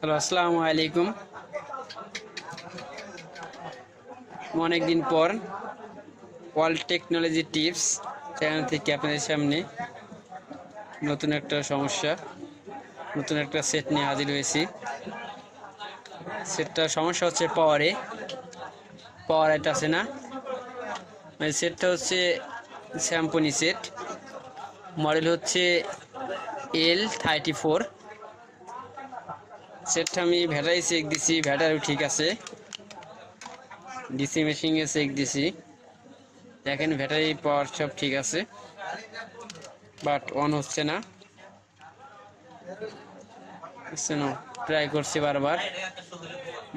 Hello, আসসালামু আলাইকুম। অনেকদিন পর ওয়ার্ল্ড টেকনোলজি টিপস চ্যানেল থেকে আপনাদের সামনে নতুন একটা নতুন একটা সেট নিয়ে হাজির হয়েছি। সেটটার সমস্যা হচ্ছে পাওয়ার এটা আছে না, সেটটা হচ্ছে স্যাম্পনি সেট, মডেল হচ্ছে L34। সেটটা আমি ব্যাটারি চেক দিছি, ব্যাটারিও ঠিক আছে। ডিসি মেশিনে চেক দিছি, দেখেন ব্যাটারি পাওয়ার সব ঠিক আছে, বাট অন হচ্ছে না। ট্রাই করছি বারবার,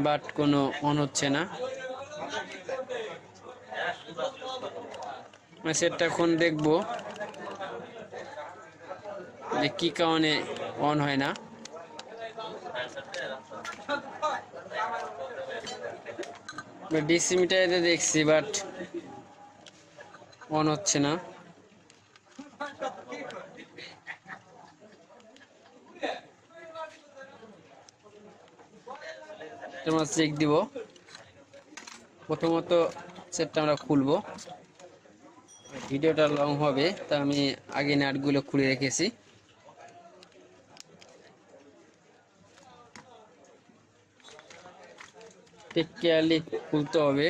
বাট কোনো অন হচ্ছে না। সেটটা এখন দেখবো যে কি কারণে অন হয় না। ডিসি মিটারে দেখছি, বাট অন হচ্ছে না। তোমরা চেক দিব। প্রথমত সেটটা আমরা খুলবো, ভিডিওটা লং হবে, তা আমি আগে নাটগুলো খুলে রেখেছি। টেক কেয়ারলি খুলতে হবে।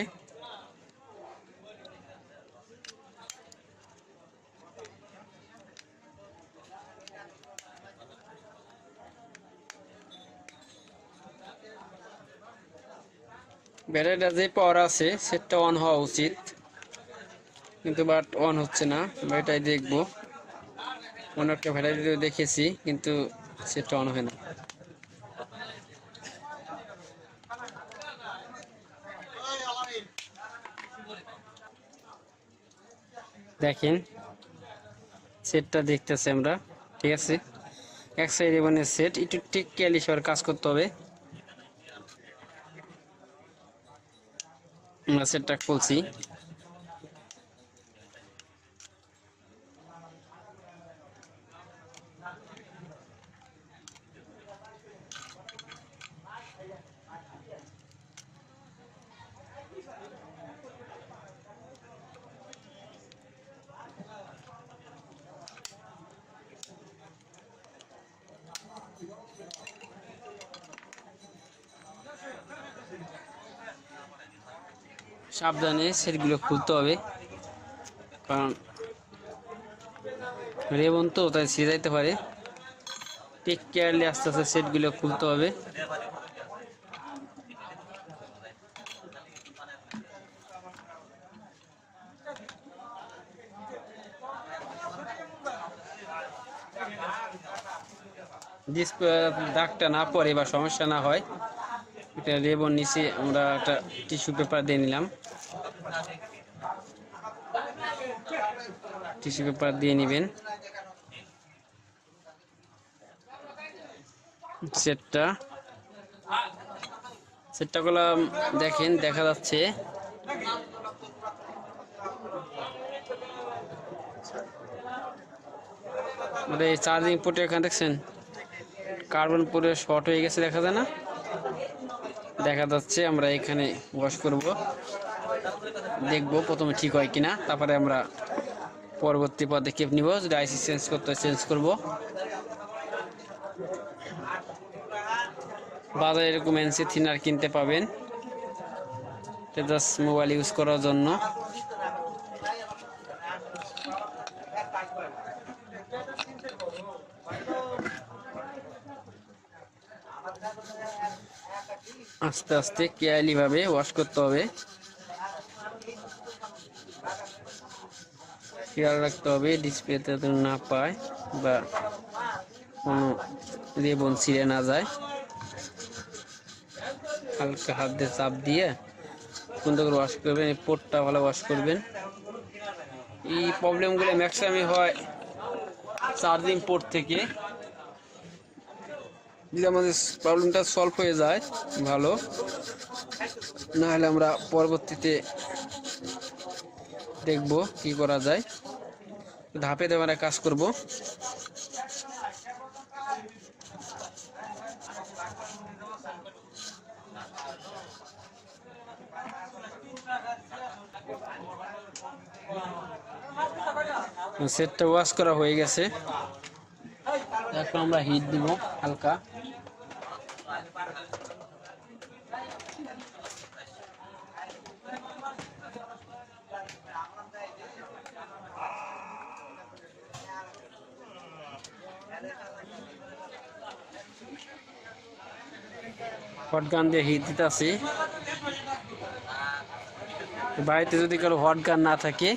ব্যাটারিটা যে পাওয়ার আছে সেটটা অন হওয়া উচিত, কিন্তু বাট অন হচ্ছে না। এটাই দেখবো, অন্য একটা ব্যাটারিতে দেখেছি কিন্তু সেটটা অন হয় না। দেখেন সেটটা দেখতেছি আমরা, ঠিক আছে। এক সাইডে মানে সেট একটু ঠিক কেয়ারলি সবার কাজ করতে হবে। আমরা সেটটা খুলছি, সাবধানে সেটগুলো খুলতে হবে, কারণ রেবন তো তাই ছিঁড়ে যাইতে পারে। টেক কেয়ারলি আস্তে আস্তে সেটগুলো খুলতে হবে। ডিসপ্লে দাগটা না পড়ে বা সমস্যা না হয়, এটা রেবন নিচে আমরা একটা টিস্যু পেপার দিয়ে নিলাম। টিস্যু পেপার দিয়ে নেবেন। সেটটা করলাম, দেখেন দেখা যাচ্ছে মানে চার্জিং পোর্টে এখানে দেখছেন কার্বন পোর্টে শর্ট হয়ে গেছে, দেখা যায় না? দেখা যাচ্ছে। আমরা এখানে ওয়াশ করব, দেখব প্রথমে ঠিক হয় কিনা, তারপরে আমরা পরবর্তী পদক্ষেপ নিব। যদি আইসি চেঞ্জ করতে হয় চেঞ্জ করব। বাজারে এরকম এনসি থিনার কিনতে পাবেন, এটা জাস্ট মোবাইল ইউজ করার জন্য। আস্তে আস্তে কেয়ারলি ভাবে ওয়াশ করতে হবে, খেয়াল রাখতে হবে ডিসপ্লেতে না পায় বা কোনো রেবন ছিঁড়ে না যায়। হালকা হাত দিয়ে চাপ দিয়ে সুন্দর করে ওয়াশ করবেন, এই পোর্টটা ভালো ওয়াশ করবেন। এই প্রবলেমগুলো ম্যাক্সিমামই হয় চার্জিং পোর্ট থেকে। যদি আমাদের প্রবলেমটা সলভ হয়ে যায় ভালো, না হলে আমরা পরবর্তীতে দেখব কি করা যায়। ধাপে ধাপে আমরা কাজ করব। সেটটা ওয়াশ করা হয়ে গেছে। এখন আমরা হিট দিব হালকা। হট গান দিয়ে হিট দিতেছি। বাড়িতে যদি কারো হট গান না থাকে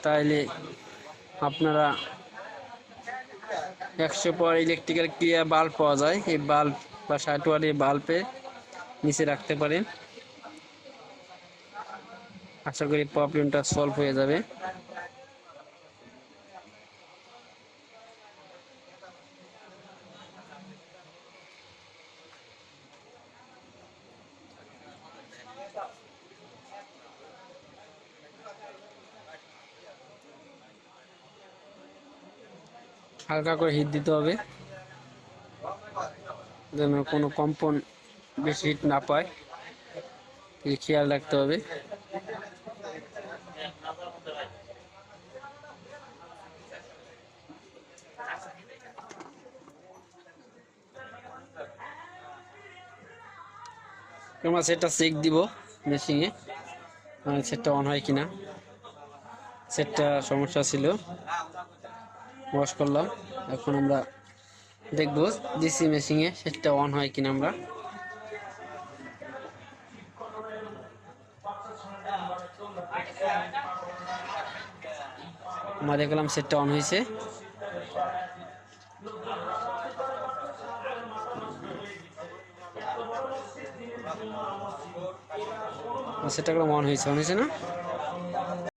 তাহলে আপনারা 100 পাওয়ার ইলেকট্রিক্যাল ক্লিয়া বাল্ব পাওয়া যায়, এই বাল্ব বা 60 ওয়াট এই বাল্বে নিচে রাখতে পারেন। আশা করি প্রবলেমটা সলভ হয়ে যাবে। হালকা করে হিট দিতে হবে যেন কোনো কম্পন বেশি হিট না পায়, এই খেয়াল রাখতে হবে। আমরা সেটটা চেক দিব মেশিনে, সেটটা অন হয় কিনা। সেটটা সমস্যা ছিল, ওয়াশ করলাম। এখন আমরা দেখব ডিসি মেশিনে সেটটা অন হয় কিনা। আমরা দেখলাম সেটটা অন হয়েছে। সেটটা অন হয়েছে না?